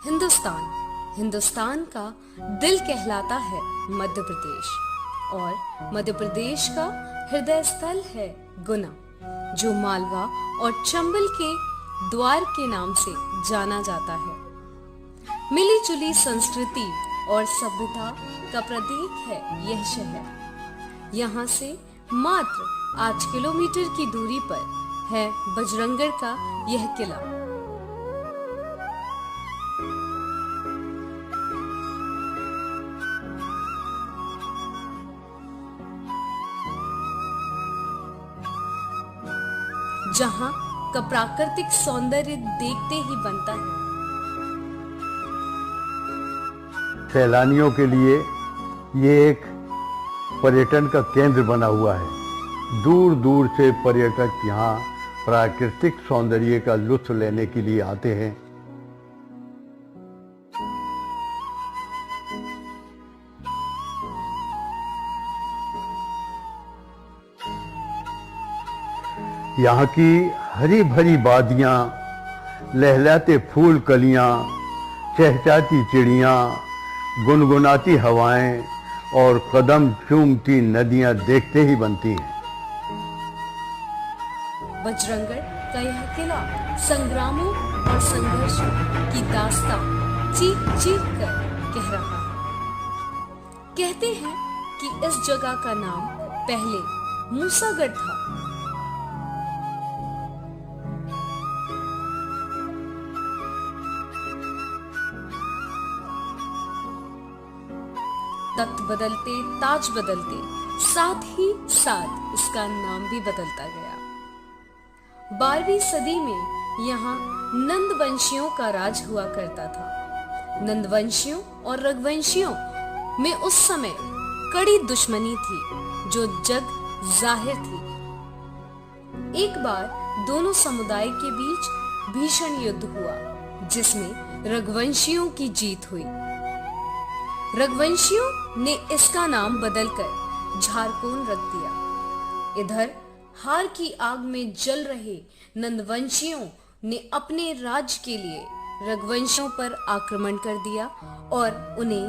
हिंदुस्तान का दिल कहलाता है मध्य प्रदेश और मध्य प्रदेश का हृदय स्थल है गुना, जो मालवा और चंबल के द्वार के नाम से जाना जाता है। मिली जुली संस्कृति और सभ्यता का प्रतीक है यह शहर। यहाँ से मात्र 8 किलोमीटर की दूरी पर है बजरंगगढ़ का यह किला। जहां का प्राकृतिक सौंदर्य देखते ही बनता है। सैलानियों के लिए ये एक पर्यटन का केंद्र बना हुआ है। दूर दूर से पर्यटक यहाँ प्राकृतिक सौंदर्य का लुत्फ लेने के लिए आते हैं। यहाँ की हरी भरी वादियाँ, लहलहाते फूल कलियाँ, चहचहाती चिड़ियाँ, गुनगुनाती हवाएं और कदम चूमती नदियाँ देखते ही बनती हैं। बजरंगगढ़ का यह किला संग्रामों और संघर्षों की दास्तां चीख चीख कर कह रहा है। कहते हैं कि इस जगह का नाम पहले मूसागढ़ था। तख्त बदलते, ताज बदलते, साथ ही साथ इसका नाम भी बदलता गया। 12वीं सदी में यहाँ नंदवंशियों का राज हुआ करता था। नंदवंशियों और रघुवंशियों में उस समय कड़ी दुश्मनी थी जो जग जाहिर थी। एक बार दोनों समुदाय के बीच भीषण युद्ध हुआ, जिसमें रघुवंशियों की जीत हुई। रघुवंशियों ने इसका नाम बदलकर झारकोन रख दिया। इधर हार की आग में जल रहे नंदवंशियों ने अपने राज्य के लिए रघुवंशियों पर आक्रमण कर दिया और उन्हें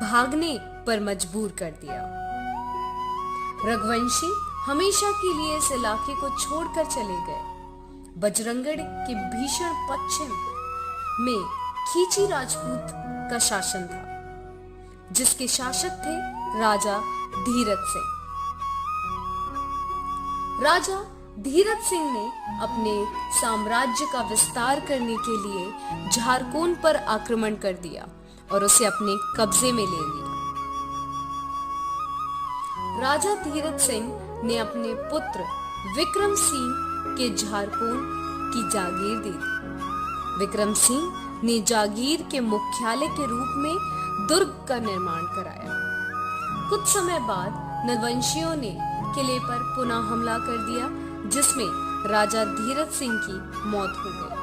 भागने पर मजबूर कर दिया। रघुवंशी हमेशा के लिए इस इलाके को छोड़कर चले गए। बजरंगगढ़ के भीषण पश्चिम में खींची राजपूत का शासन था, जिसके शासक थे राजा धीरज सिंह। राजा धीरज सिंह ने अपने साम्राज्य का विस्तार करने के लिए झारकोन पर आक्रमण कर दिया और उसे अपने कब्जे में ले लिया। राजा धीरज सिंह ने अपने पुत्र विक्रम सिंह के झारकोन की जागीर दे दी। विक्रम सिंह ने जागीर के मुख्यालय के रूप में दुर्ग का निर्माण कराया। कुछ समय बाद नंदवंशियों ने किले पर पुनः हमला कर दिया, जिसमें राजा धीरज सिंह की मौत हो गई।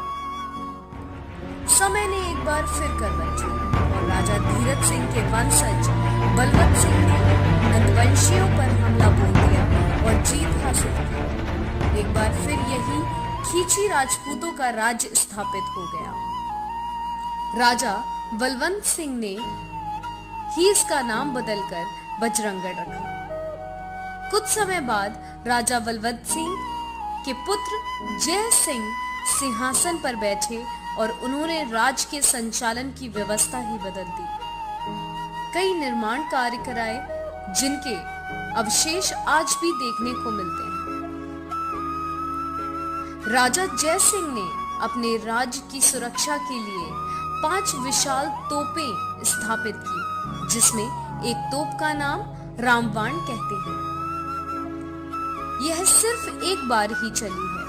समय ने एक बार फिर करवट ली और राजा धीरज सिंह के वंशज बलवंत सिंह ने नंदवंशियों पर हमला बोल दिया और जीत हासिल की। एक बार फिर यही खींची राजपूतों का राज्य स्थापित हो गया। राजा बलवंत सिंह ने ही इसका नाम बदलकर बजरंगगढ़ रखा। कुछ समय बाद राजा बलवंत सिंह के पुत्र जय सिंह सिंहासन पर बैठे और उन्होंने राज्य के संचालन की व्यवस्था ही बदल दी। कई निर्माण कार्य कराए, जिनके अवशेष आज भी देखने को मिलते हैं। राजा जय सिंह ने अपने राज्य की सुरक्षा के लिए 5 विशाल तोपें स्थापित की, जिसमें एक तोप का नाम रामबाण कहते हैं। यह सिर्फ एक बार ही चली है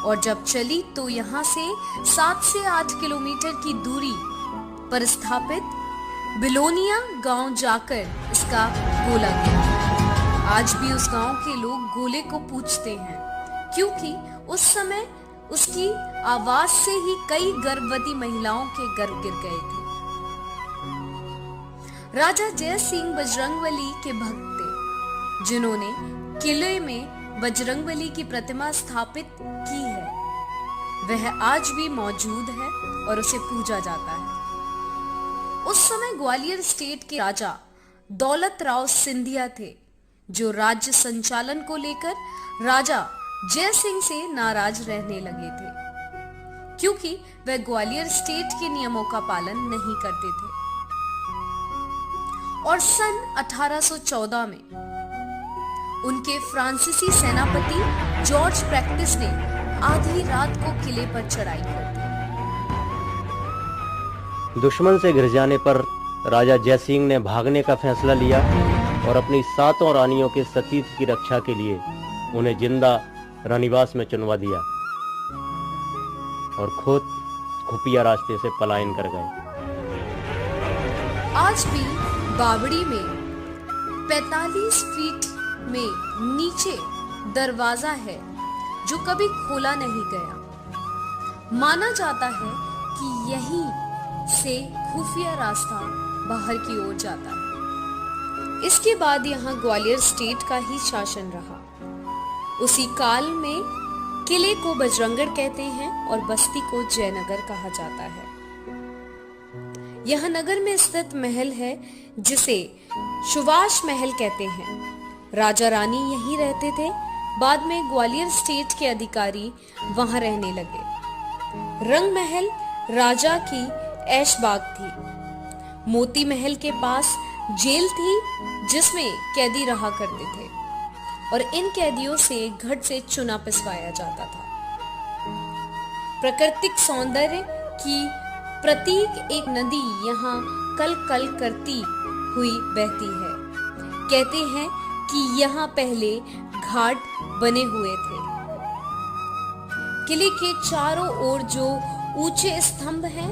और जब चली तो यहाँ से 7 से 8 किलोमीटर की दूरी पर स्थापित बिलोनिया गांव जाकर इसका गोला गिरा। आज भी उस गांव के लोग गोले को पूजते हैं, क्योंकि उस समय उसकी आवाज से ही कई गर्भवती महिलाओं के गर्भ गिर गए थे। राजा जय सिंह बजरंगबली के भक्त थे, जिन्होंने किले में बजरंगबली की प्रतिमा स्थापित की है। वह आज भी मौजूद है और उसे पूजा जाता है। उस समय ग्वालियर स्टेट के राजा दौलत राव सिंधिया थे, जो राज्य संचालन को लेकर राजा जय सिंह से नाराज रहने लगे थे, क्योंकि वह ग्वालियर स्टेट के नियमों का पालन नहीं करते थे। और सन 1814 में उनके फ्रांसीसी सेनापति जॉर्ज प्रैक्टिस ने आधी रात को किले पर चढ़ाई कर दी। दुश्मन से घिर जाने पर राजा जयसिंह ने भागने का फैसला लिया और अपनी 7 रानियों के सतीत्व की रक्षा के लिए उन्हें जिंदा रानीवास में चुनवा दिया और खुद खुफिया रास्ते से पलायन कर गए। आज भी बावड़ी में 45 फीट में नीचे दरवाजा है जो कभी खोला नहीं गया। माना जाता है कि यहीं से खुफिया रास्ता बाहर की ओर जाता है। इसके बाद यहाँ ग्वालियर स्टेट का ही शासन रहा। उसी काल में किले को बजरंगगढ़ कहते हैं और बस्ती को जयनगर कहा जाता है। यह नगर में स्थित महल है जिसे सुभाष महल कहते हैं। राजा रानी यहीं रहते थे। बाद में ग्वालियर स्टेट के अधिकारी वहां रहने लगे। रंग महल राजा की ऐशबाग थी। मोती महल के पास जेल थी जिसमें कैदी रहा करते थे और इन कैदियों से घट से चुना पिसवाया जाता था। प्राकृतिक सौंदर्य की प्रतीक एक नदी यहाँ कल कल करती हुई बहती है। कहते हैं कि यहाँ पहले घाट बने हुए थे। किले के चारों ओर जो ऊंचे स्तंभ हैं,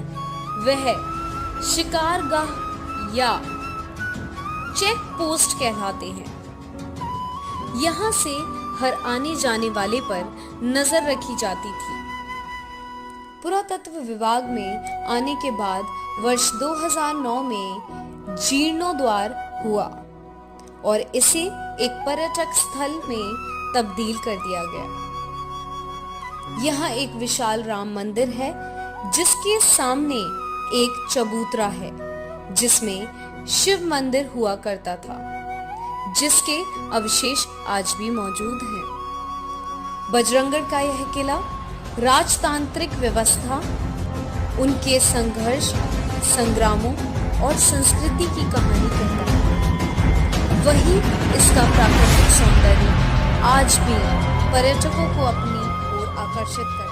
वह शिकारगाह या चेक पोस्ट कहलाते हैं। यहाँ से हर आने जाने वाले पर नजर रखी जाती थी। पुरातत्व विभाग में आने के बाद वर्ष 2009 में जीर्णोद्धार हुआ और इसे एक पर्यटक स्थल में तब्दील कर दिया गया। यहाँ एक विशाल राम मंदिर है जिसके सामने एक चबूतरा है जिसमें शिव मंदिर हुआ करता था, जिसके अवशेष आज भी मौजूद हैं। बजरंगगढ़ का यह किला राजतांत्रिक व्यवस्था, उनके संघर्ष, संग्रामों और संस्कृति की कहानी कहता है। वही इसका प्राकृतिक सौंदर्य आज भी पर्यटकों को अपनी ओर आकर्षित करता है।